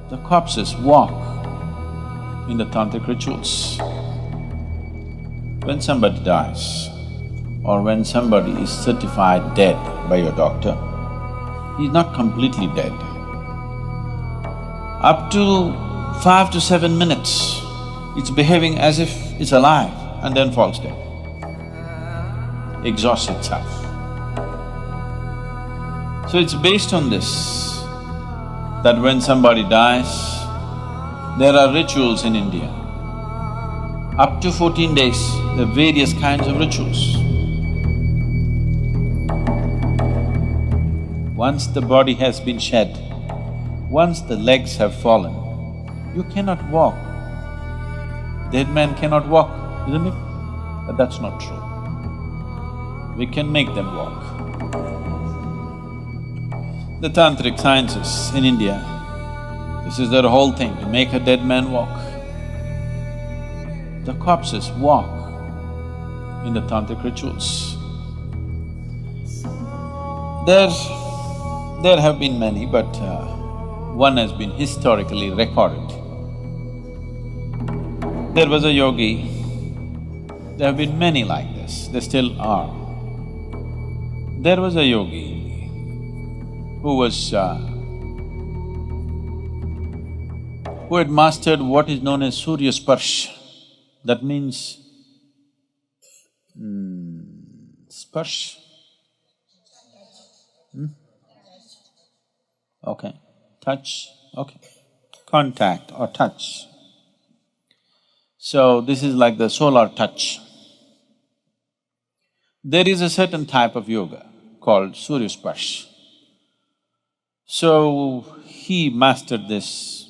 The corpses walk in the tantric rituals. When somebody dies or when somebody is certified dead by your doctor, he's not completely dead. Up to 5 to 7 minutes, it's behaving as if it's alive and then falls dead, exhausts itself. So it's based on this that when somebody dies, there are rituals in India. Up to 14 days, there are various kinds of rituals. Once the body has been shed, once the legs have fallen, you cannot walk. Dead man cannot walk, isn't it? But that's not true. We can make them walk. The tantric sciences in India, this is their whole thing, to make a dead man walk. The corpses walk in the tantric rituals. There have been many, but one has been historically recorded. There was a yogi, there have been many like this, there still are. There was a yogi who had mastered what is known as Surya Sparsh. That means… Sparsh? Okay, touch, okay. Contact or touch. So this is like the solar touch. There is a certain type of yoga called Surya Sparsh. So he mastered this.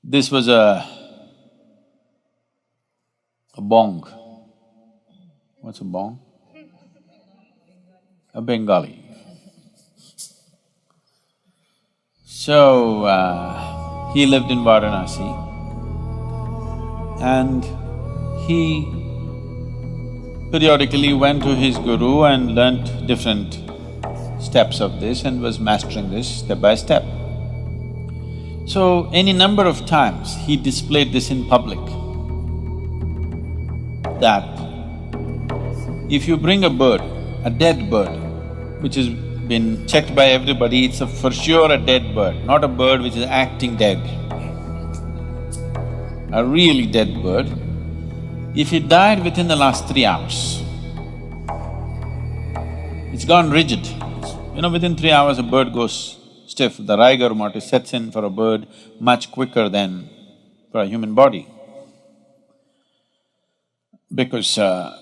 This was a bong. What's a bong? A Bengali. So, he lived in Varanasi and he periodically went to his guru and learnt different steps of this and was mastering this step by step. So, any number of times he displayed this in public, that if you bring a bird, a dead bird, which has been checked by everybody, it's for sure a dead bird, not a bird which is acting dead. A really dead bird, if it died within the last 3 hours, it's gone rigid. You know, within 3 hours a bird goes stiff. The rigor mortis sets in for a bird much quicker than for a human body. Because a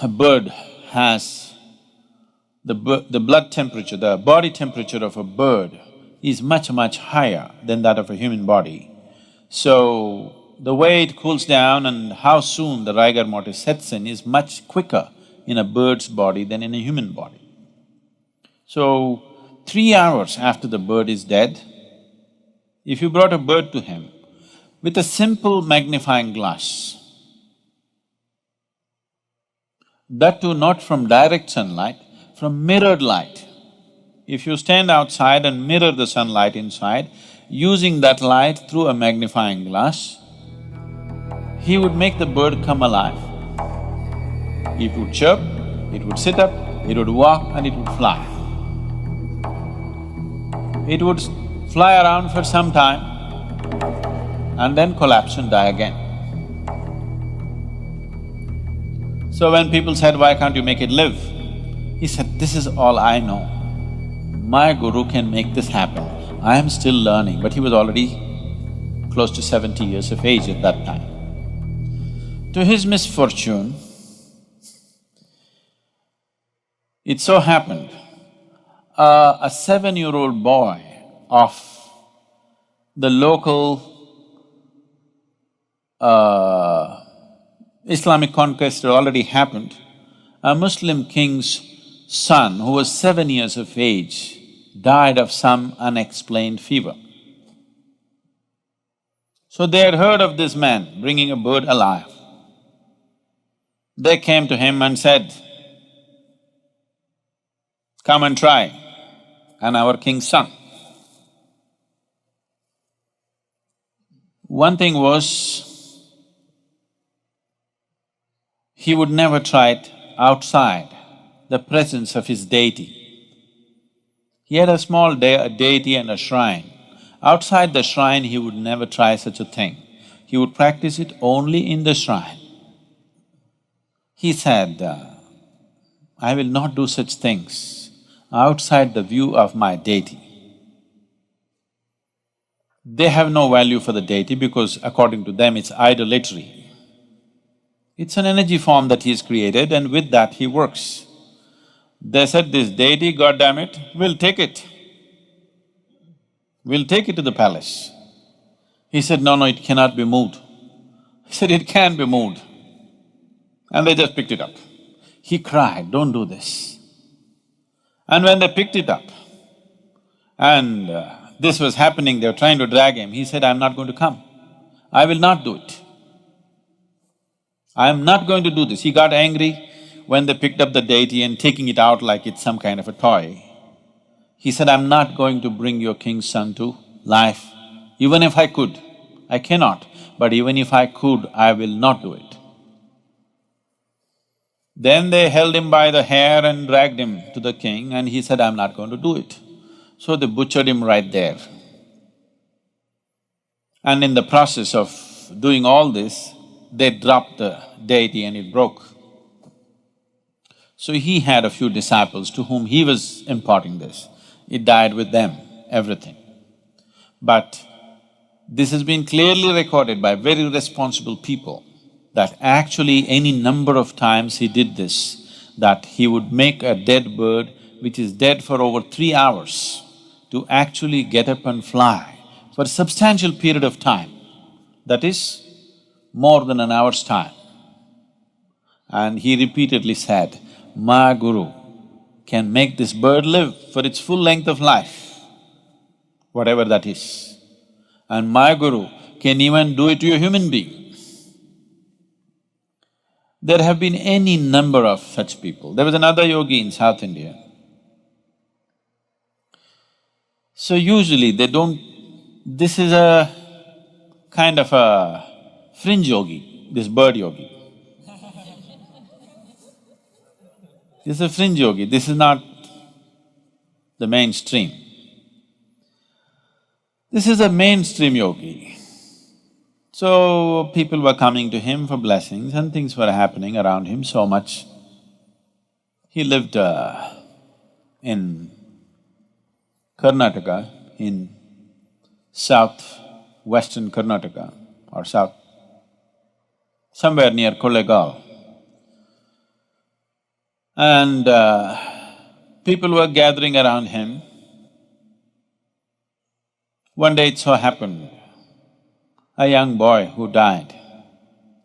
bird has… the blood temperature, the body temperature of a bird is much, much higher than that of a human body. So, the way it cools down and how soon the rigor mortis sets in is much quicker in a bird's body than in a human body. So, 3 hours after the bird is dead, if you brought a bird to him with a simple magnifying glass, that too not from direct sunlight, from mirrored light. If you stand outside and mirror the sunlight inside, using that light through a magnifying glass, he would make the bird come alive. It would chirp, it would sit up, it would walk and it would fly. It would fly around for some time and then collapse and die again. So when people said, why can't you make it live? He said, this is all I know. My guru can make this happen. I am still learning, but he was already close to 70 years of age at that time. To his misfortune, it so happened, a 7-year-old boy of the local Islamic conquest had already happened. A Muslim king's son, who was 7 years of age, died of some unexplained fever. So they had heard of this man bringing a bird alive. They came to him and said, come and try, and our king's son. One thing was, he would never try it outside the presence of his deity. He had a small deity and a shrine. Outside the shrine, he would never try such a thing. He would practice it only in the shrine. He said, I will not do such things outside the view of my deity. They have no value for the deity because according to them it's idolatry. It's an energy form that he's created and with that he works. They said, this deity, God damn it, we'll take it. We'll take it to the palace. He said, no, it cannot be moved. He said, it can be moved. And they just picked it up. He cried, don't do this. And when they picked it up and this was happening, they were trying to drag him, he said, I'm not going to come. I will not do it. I am not going to do this. He got angry when they picked up the deity and taking it out like it's some kind of a toy. He said, I'm not going to bring your king's son to life. Even if I could, I cannot, but even if I could, I will not do it. Then they held him by the hair and dragged him to the king and he said, I'm not going to do it. So they butchered him right there. And in the process of doing all this, they dropped the deity and it broke. So he had a few disciples to whom he was imparting this. It died with them, everything. But this has been clearly recorded by very responsible people that actually any number of times he did this, that he would make a dead bird which is dead for over 3 hours to actually get up and fly for a substantial period of time, that is more than an hour's time. And he repeatedly said, my guru can make this bird live for its full length of life, whatever that is. And my guru can even do it to a human being. There have been any number of such people. There was another yogi in South India. So usually they don't… This is a kind of a fringe yogi, this bird yogi. This is a fringe yogi, this is not the mainstream. This is a mainstream yogi. So people were coming to him for blessings and things were happening around him so much. He lived in Karnataka, in south-western Karnataka or south… somewhere near Kollegal. And people were gathering around him. One day it so happened, a young boy who died,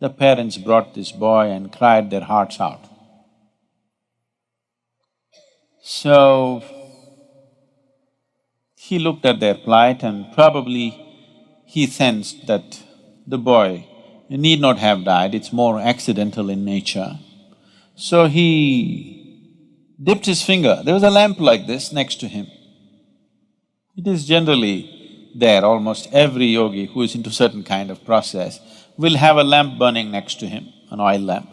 the parents brought this boy and cried their hearts out. So, he looked at their plight and probably he sensed that the boy need not have died, it's more accidental in nature. So he dipped his finger, there was a lamp like this next to him. It is generally there, almost every yogi who is into certain kind of process will have a lamp burning next to him, an oil lamp.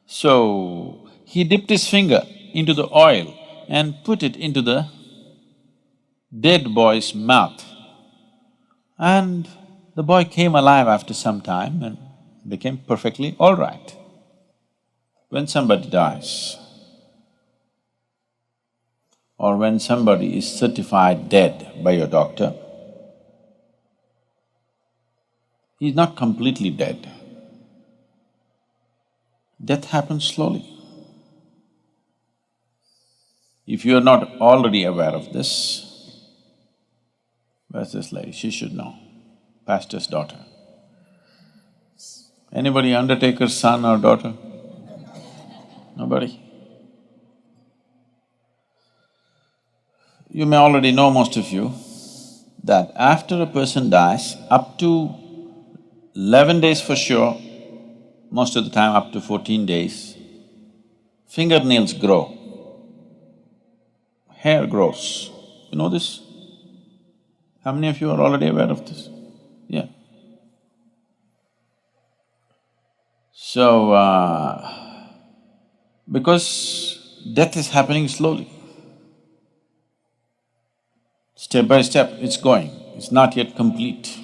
So, he dipped his finger into the oil and put it into the dead boy's mouth. And the boy came alive after some time and became perfectly all right. When somebody dies, or when somebody is certified dead by your doctor, he's not completely dead. Death happens slowly. If you are not already aware of this, where's this lady? She should know, pastor's daughter. Anybody undertaker's son or daughter? Nobody? You may already know, most of you, that after a person dies, up to 11 days for sure, most of the time up to 14 days, fingernails grow, hair grows. You know this? How many of you are already aware of this? Yeah. Because death is happening slowly, step by step it's going, it's not yet complete.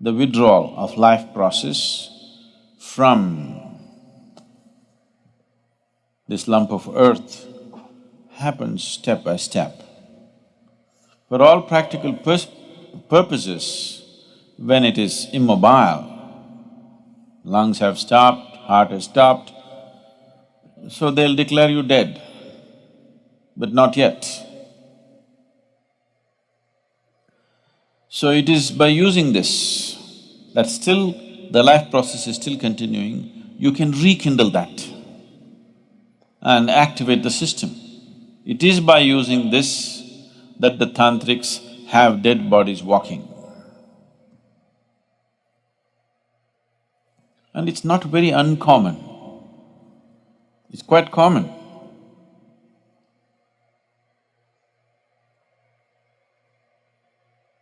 The withdrawal of life process from this lump of earth happens step by step. For all practical purposes, when it is immobile, lungs have stopped, heart has stopped, so they'll declare you dead, but not yet. So it is by using this that still the life process is still continuing, you can rekindle that and activate the system. It is by using this that the tantrics have dead bodies walking. And it's not very uncommon, it's quite common.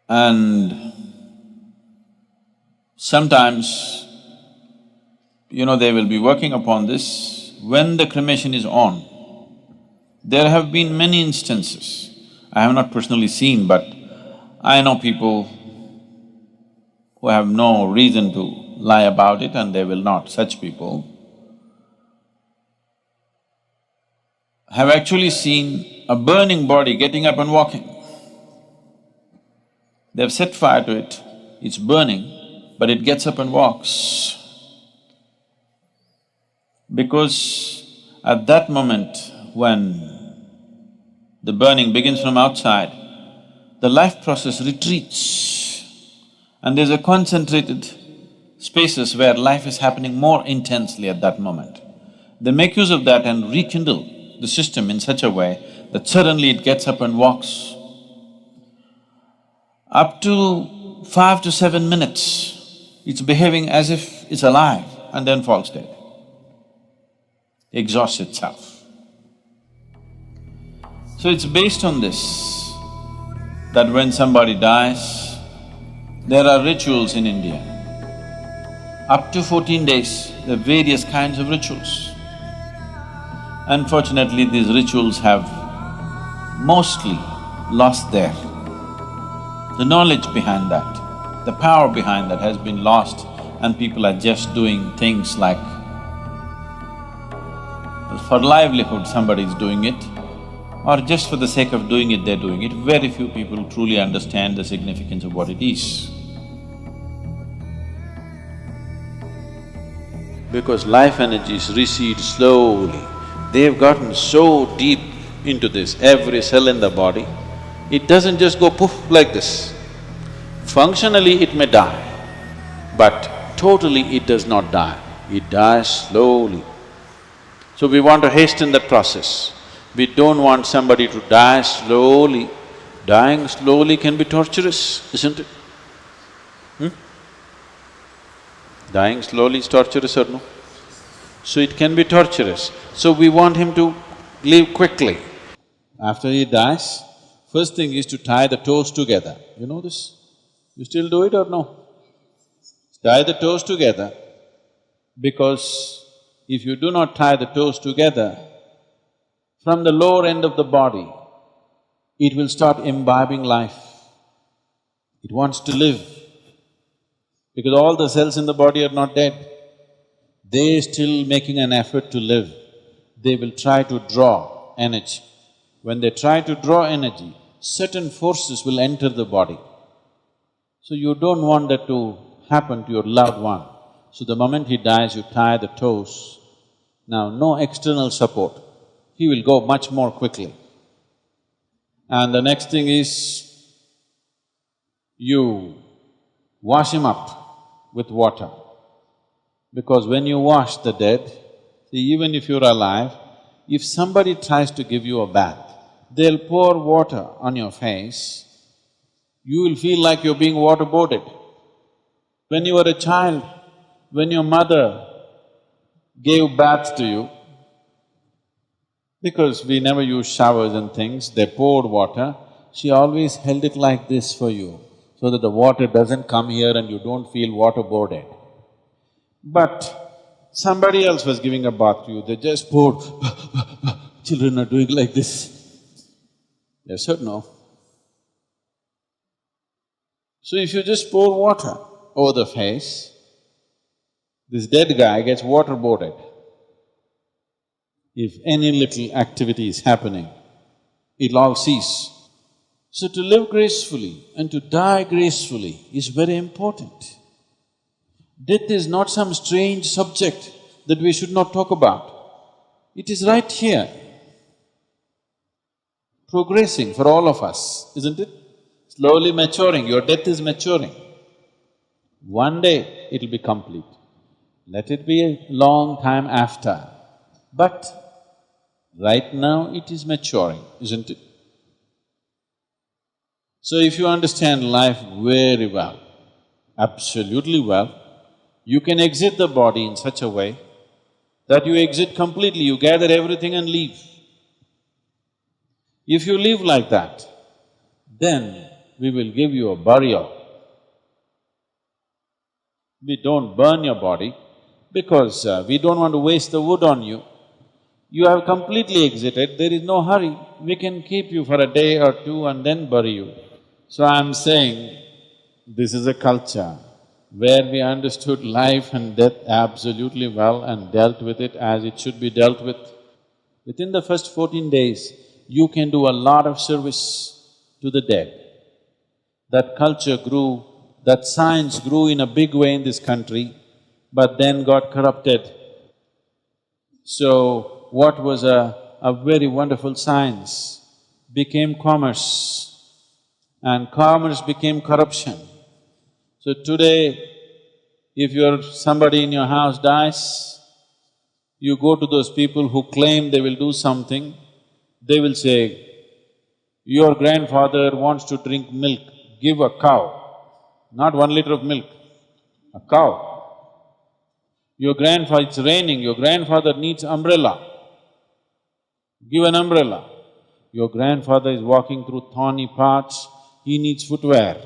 And sometimes, they will be working upon this when the cremation is on. There have been many instances, I have not personally seen, but I know people who have no reason to lie about it and they will not. Such people have actually seen a burning body getting up and walking. They've set fire to it, it's burning, but it gets up and walks. Because at that moment when the burning begins from outside, the life process retreats and there's a concentrated spaces where life is happening more intensely at that moment. They make use of that and rekindle the system in such a way that suddenly it gets up and walks. Up to 5 to 7 minutes, it's behaving as if it's alive and then falls dead, exhausts itself. So it's based on this that when somebody dies, there are rituals in India. Up to 14 days, there are various kinds of rituals. Unfortunately, these rituals have mostly lost the knowledge behind that, the power behind that has been lost, and people are just doing things like for livelihood somebody is doing it, or just for the sake of doing it, they're doing it. Very few people truly understand the significance of what it is. Because life energies recede slowly, they've gotten so deep into this, every cell in the body, it doesn't just go poof like this. Functionally it may die, but totally it does not die, it dies slowly. So we want to hasten that process. We don't want somebody to die slowly. Dying slowly can be torturous, isn't it? Dying slowly is torturous or no? So it can be torturous. So we want him to leave quickly. After he dies, first thing is to tie the toes together. You know this? You still do it or no? Tie the toes together, because if you do not tie the toes together, from the lower end of the body, it will start imbibing life. It wants to live, because all the cells in the body are not dead. They're still making an effort to live. They will try to draw energy. When they try to draw energy, certain forces will enter the body. So you don't want that to happen to your loved one. So the moment he dies, you tie the toes. Now, no external support, he will go much more quickly. And the next thing is, you wash him up with water. Because when you wash the dead, see, even if you're alive, if somebody tries to give you a bath, they'll pour water on your face, you will feel like you're being waterboarded. When you were a child, when your mother gave baths to you, because we never used showers and things, they poured water, she always held it like this for you, so that the water doesn't come here and you don't feel waterboarded. But somebody else was giving a bath to you, they just poured, children are doing like this. Yes or no? So if you just pour water over the face, this dead guy gets waterboarded. If any little activity is happening, it'll all cease. So to live gracefully and to die gracefully is very important. Death is not some strange subject that we should not talk about. It is right here, progressing for all of us, isn't it? Slowly maturing, your death is maturing. One day it'll be complete. Let it be a long time after, but right now it is maturing, isn't it? So if you understand life very well, absolutely well, you can exit the body in such a way that you exit completely, you gather everything and leave. If you live like that, then we will give you a burial. We don't burn your body because we don't want to waste the wood on you. You have completely exited, there is no hurry. We can keep you for a day or two and then bury you. So I'm saying, this is a culture where we understood life and death absolutely well and dealt with it as it should be dealt with. Within the first 14 days, you can do a lot of service to the dead. That culture grew, that science grew in a big way in this country, but then got corrupted. So, what was a very wonderful science became commerce, and commerce became corruption. So today, if somebody in your house dies, you go to those people who claim they will do something, they will say, your grandfather wants to drink milk, give a cow, not 1 liter of milk, a cow. Your grandfather… it's raining, your grandfather needs umbrella, give an umbrella. Your grandfather is walking through thorny paths, he needs footwear.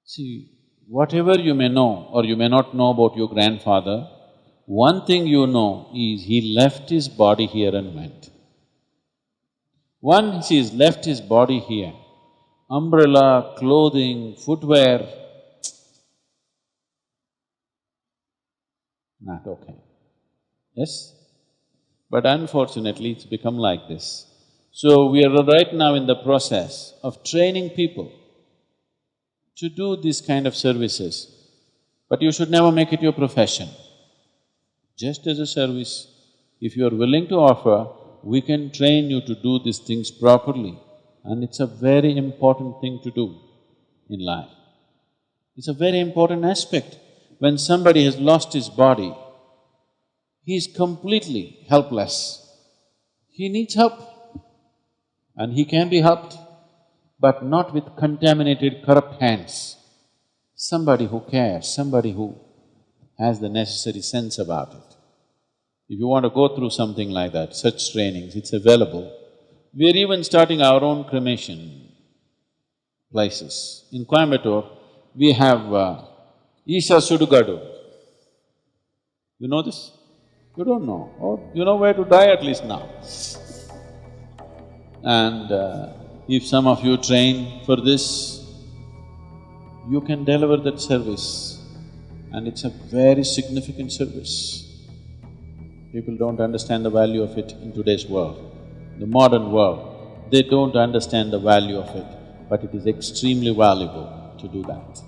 See, whatever you may know or you may not know about your grandfather, one thing you know is he left his body here and went. Once he's left his body here, umbrella, clothing, footwear, not okay. Yes? But unfortunately, it's become like this. So we are right now in the process of training people to do this kind of services, but you should never make it your profession. Just as a service, if you are willing to offer, we can train you to do these things properly, and it's a very important thing to do in life. It's a very important aspect. When somebody has lost his body, he is completely helpless. He needs help, and he can be helped, but not with contaminated, corrupt hands. Somebody who cares, somebody who has the necessary sense about it. If you want to go through something like that, such trainings, it's available. We're even starting our own cremation places. In Coimbatore, we have Isha Sudugadu. You know this? You don't know. Oh, you know where to die at least now. And if some of you train for this, you can deliver that service, and it's a very significant service. People don't understand the value of it in today's world, the modern world. They don't understand the value of it, but it is extremely valuable to do that.